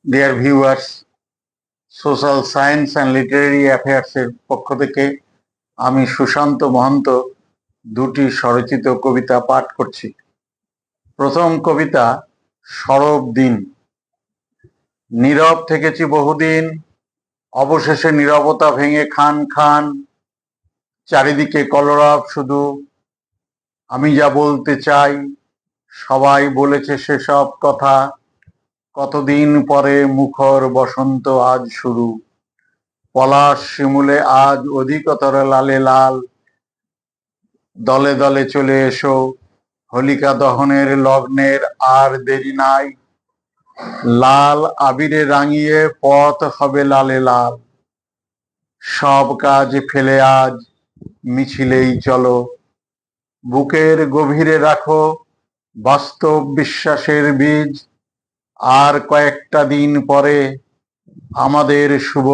Deer viewers, social science and literary অ্যাফেয়ার্সের পক্ষ থেকে আমি সুশান্ত মহন্ত দুটি স্বরচিত কবিতা পাঠ করছি। প্রথম কবিতা, সরব দিন। নীরব থেকেছি বহুদিন, অবশেষে নীরবতা ভেঙে খান খান, চারিদিকে কলরব শুধু, আমি যা বলতে চাই সবাই বলেছে সেসব কথা, কতদিন পরে মুখর বসন্ত আজ শুরু, পলাশ শিমুলে আজ অধিকতর লালে লাল, দলে দলে চলে এসো, হোলিকা দহনের লগ্নের আর দেরি নাই, লাল আবিরে রাঙিয়ে পথ হবে লালে লাল, সব কাজ ফেলে আজ মিছিলেই চলো, বুকের গভীরে রাখো বাস্তব বিশ্বাসের বীজ, আর কয়েকটা দিন পরে আমাদের শুভ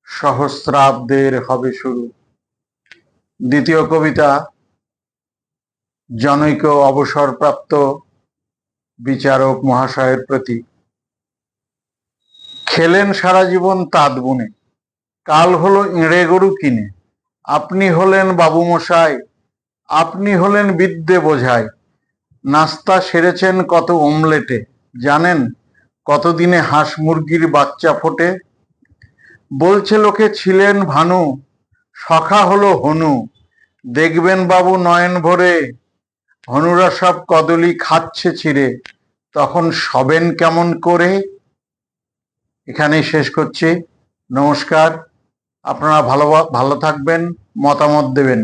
সহস্রাব্দের হবে শুরু। দ্বিতীয় কবিতা, জনৈক অবসরপ্রাপ্ত বিচারক মহাশয়ের প্রতি। খেলেন সারা জীবন তাঁত বুনে, কাল হলো এঁড়ে গরু কিনে, আপনি হলেন বাবু মশাই, আপনি হলেন বিদ্যে বোঝাই, নাস্তা সেরেছেন কত ওমলেটে, জানেন কতদিনে হাঁস মুরগির বাচ্চা ফোটে, বলছে লোকে ছিলেন ভানু, সখা হলো হনু, দেখবেন বাবু নয়ন ভরে, হনুরা সব কদলি খাচ্ছে ছিঁড়ে, তখন সবেন কেমন করে। এখানেই শেষ করছি। নমস্কার, আপনারা ভালো থাকবেন, মতামত দেবেন।